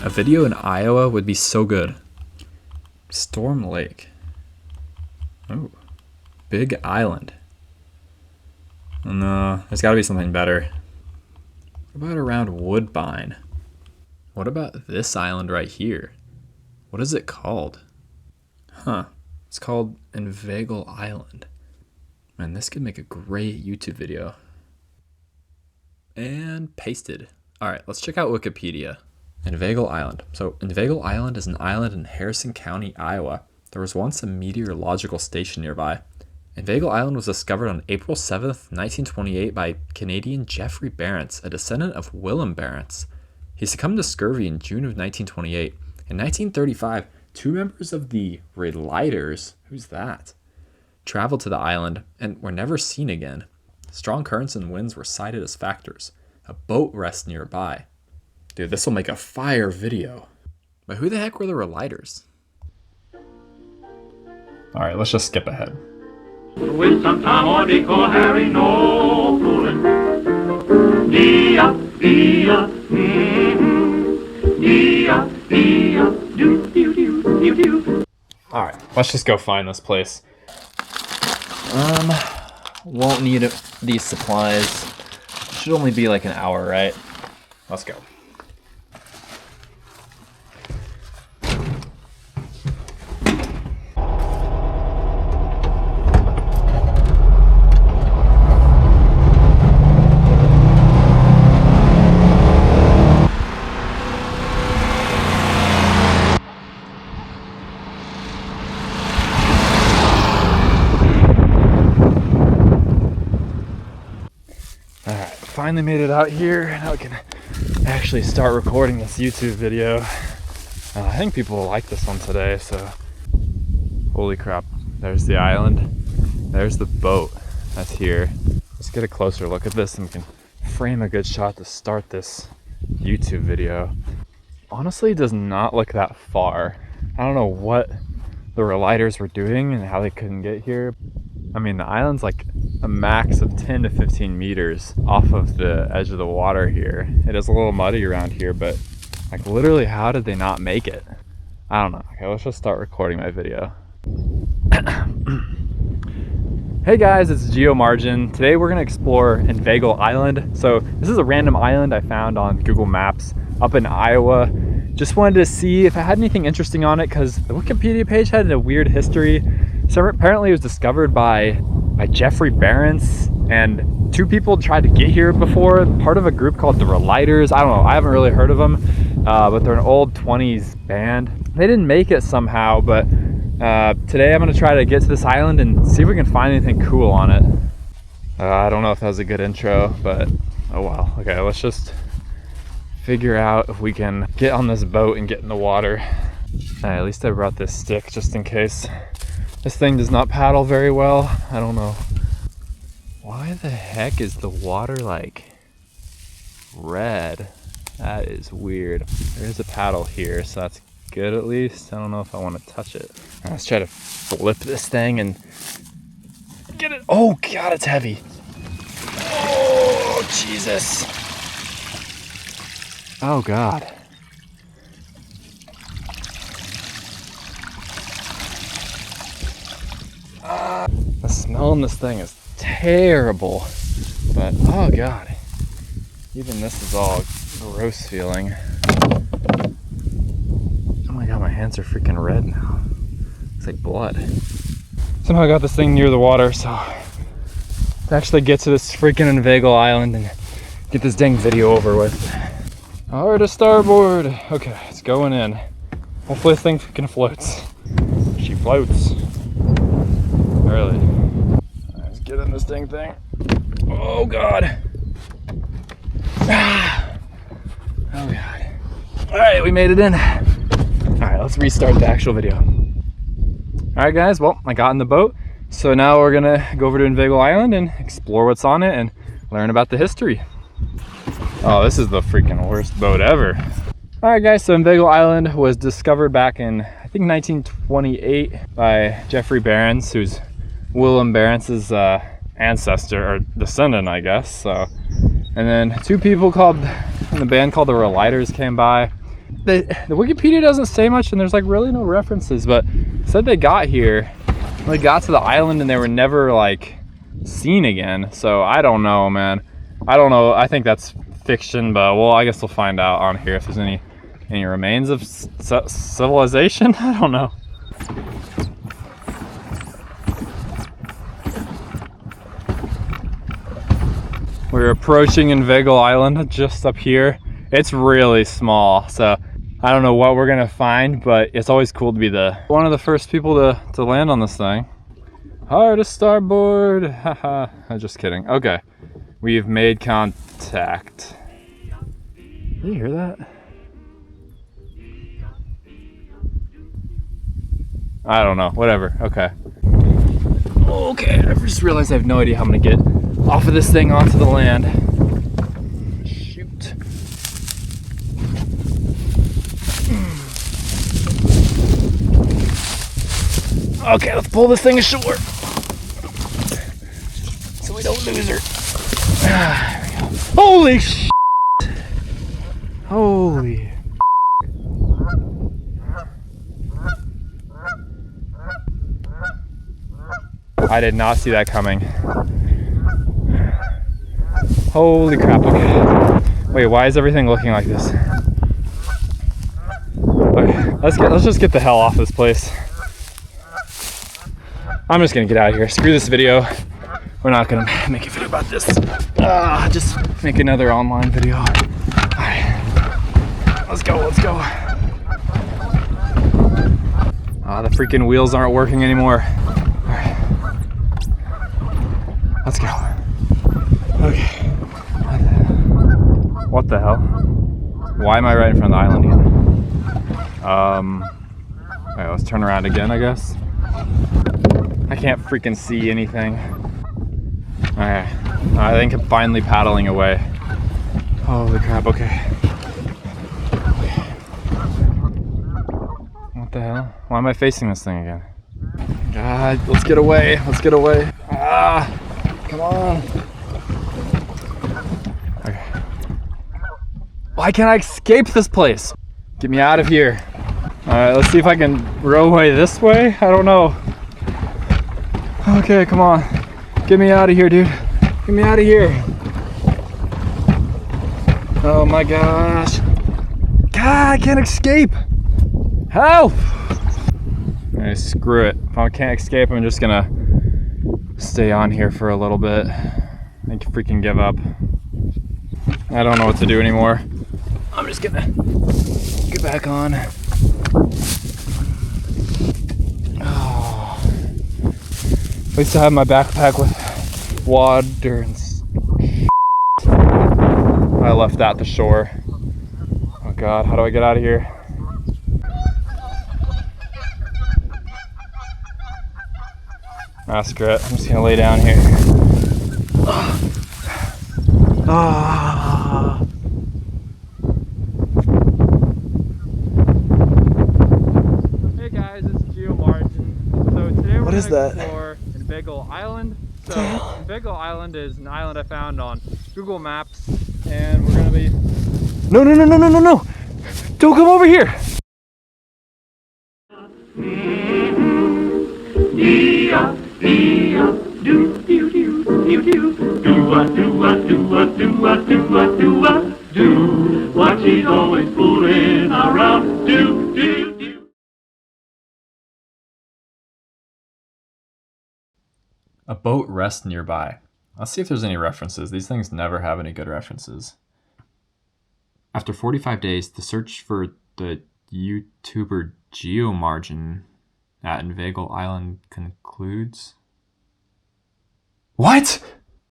A video in Iowa would be so good. Storm Lake. Oh, Big Island. No, there's gotta be something better. What about around Woodbine? What about this island right here? What is it called? Huh, it's called Inveigle Island. Man, this could make a great YouTube video. And pasted. All right, let's check out Wikipedia. Inveigle Island. So Inveigle Island is an island in Harrison County, Iowa. There was once a meteorological station nearby. Inveigle Island was discovered on April 7th, 1928 by Canadian Jeffrey Barents, a descendant of William Barents. He succumbed to scurvy in June of 1928. In 1935, 2 members of the Revelers, who's that, traveled to the island and were never seen again. Strong currents and winds were cited as factors. A boat rests nearby. Dude, this will make a fire video. But who the heck were the Revelers? All right, let's just skip ahead. With some Tom or Dick or Harry, no fooling. Dia, dia, dia, dia, do, do, do, do, do. All right, let's just go find this place. Won't need these supplies. Should only be like an hour, right? Let's go. Finally made it out here. Now we can actually start recording this YouTube video. I think people will like this one today, so. Holy crap. There's the island. There's the boat that's here. Let's get a closer look at this and we can frame a good shot to start this YouTube video. Honestly, it does not look that far. I don't know what the Revelers were doing and how they couldn't get here. I mean, the island's like a max of 10 to 15 meters off of the edge of the water here. It is a little muddy around here, but like literally how did they not make it? I don't know. Okay, let's just start recording my video. Hey guys, it's GeoMargin. Today we're gonna explore Inveigle Island. So this is a random island I found on Google Maps up in Iowa. Just wanted to see if it had anything interesting on it because the Wikipedia page had a weird history. So apparently it was discovered by Jeffrey Barents, and 2 people tried to get here before, part of a group called the Revelers. I don't know, I haven't really heard of them, but they're an old 20s band. They didn't make it somehow, but today I'm gonna try to get to this island and see if we can find anything cool on it. I don't know if that was a good intro, but oh well. Okay, let's just figure out if we can get on this boat and get in the water. At least I brought this stick just in case. This thing does not paddle very well. I don't know. Why the heck is the water like red? That is weird. There is a paddle here, so that's good at least. I don't know if I want to touch it. Let's try to flip this thing and get it. Oh God, it's heavy. Oh, Jesus. Oh God. The smell in this thing is terrible, but oh God, even this is all gross feeling. Oh my God, my hands are freaking red now. It's like blood. Somehow I got this thing near the water, so to actually get to this freaking Inveigle Island and get this dang video over with. All to starboard. Okay, it's going in. Hopefully this thing freaking floats. She floats. Really. Let's get in this dang thing. Oh God. Ah. Oh God. All right, we made it in. All right, let's restart the actual video. All right, guys. Well, I got in the boat, so now we're gonna go over to Inveigle Island and explore what's on it and learn about the history. Oh, this is the freaking worst boat ever. All right, guys. So Inveigle Island was discovered back in I think 1928 by Jeffrey Barents, who's William Barents' ancestor or descendant, I guess. So, and then 2 people called in the band called the Revelers came by, The Wikipedia doesn't say much, and there's like really no references, but it said they got here. They got to the island and they were never like seen again. So I don't know, man. I don't know. I think that's fiction, but well, I guess we'll find out on here if there's any remains of civilization. I don't know. We're approaching Inveigle Island just up here. It's really small, so I don't know what we're gonna find, but it's always cool to be one of the first people to land on this thing. Hard to starboard, haha. I'm just kidding. Okay, we've made contact. Did you hear that? I don't know, whatever, okay. Okay, I just realized I have no idea how I'm gonna get off of this thing onto the land. Shoot. Okay, let's pull this thing ashore so we don't lose her. There we go. Holy sh! Holy. I did not see that coming. Holy crap, okay. Wait, why is everything looking like this? Okay, let's just get the hell off this place. I'm just gonna get out of here. Screw this video. We're not gonna make a video about this. Just make another online video. Alright, let's go, let's go. The freaking wheels aren't working anymore. Alright, let's go. Okay. What the hell? Why am I right in front of the island again? Alright, let's turn around again, I guess. I can't freaking see anything. Okay, I think I'm finally paddling away. Holy crap, okay. What the hell? Why am I facing this thing again? God, let's get away, let's get away. Come on. Okay. Why can't I escape this place? Get me out of here. Alright, let's see if I can row away this way. I don't know. Okay, come on. Get me out of here, dude. Get me out of here. Oh my gosh. God, I can't escape. Help! Alright, screw it. If I can't escape, I'm just gonna stay on here for a little bit. I can freaking give up. I don't know what to do anymore. I'm just gonna get back on. At least I have my backpack with water and I left that at the shore. Oh God, how do I get out of here? Screw it. I'm just gonna lay down here. Hey guys, it's Geo Margin. So today we're gonna explore Inveigle Island. So Inveigle Island is an island I found on Google Maps, and we're gonna be. No! Don't come over here! Do what she's always fooling around. Do. A boat rests nearby. Let's see if there's any references. These things never have any good references. After 45 days, the search for the YouTuber Geomargin at Inveigle Island concludes. What?